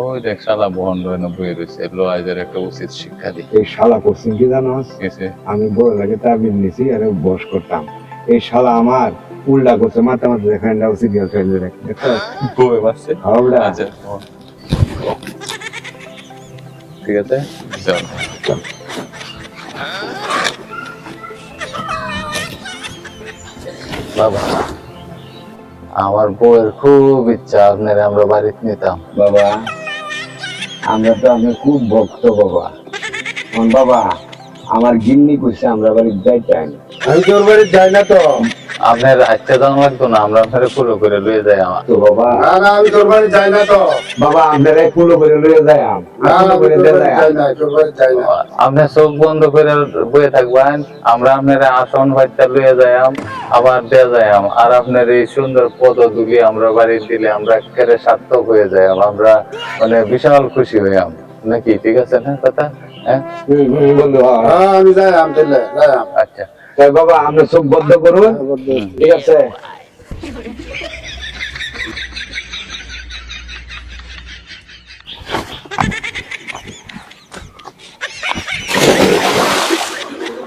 ওই দেখ শালা বহন লয় না বই রয়েছে লোয়াইদের একটা উচিত শিক্ষা দিই এই শালা করছেন কি জানোস? গেছে আমি বড় লাগে তাবিজ নিছি আর বস করতাম। এই শালা আমার উল্টা করছে, মাথা মাথা দেখান দাও সিরিয়াল ফেলে রাখি। বই মারছে হাওড়া। আচ্ছা ঠিক আছে চল বাবা আমার বউয়ের খুব ইচ্ছা আপনার আমরা বাড়িতে নিতাম বাবা, আমরা তো আপনার খুব ভক্ত বাবা। বাবা, আমার গিন্নি কইছে আমরা বাড়ি যাইতাম। আমি তোর বাড়ি যাই না তো। আপনার আচ্ছা দাম লাগতো না আমরা আপনার পুরো করে লয়ে যাই আমার তো বাবা, না না, আমি তোর বাড়ি যাই না তো। বাবা আপনারা কুলো করে লয়ে যাই না না, আমি তোর বাড়ি যাই না, তোর বাড়ি যাই না। আপনি চোখ বন্ধ করে বয়ে থাকবেন আমরা আপনার আসন ভাইটা লয়ে যাইম আবার দেয়া যাইম আর আপনার এই সুন্দর পদধূলি আমরা বাড়ি দিলে আমরা একেবারে সার্থক হয়ে যাইম আমরা মানে বিশাল খুশি হইয়াম নাকি ঠিক আছে না কথা হ্যাঁ বন্ধু। হ্যাঁ আমি যাই, আমি চলে যাই। আচ্ছা তাই বাবা আমরা চোখ বন্ধ করুন, ঠিক আছে?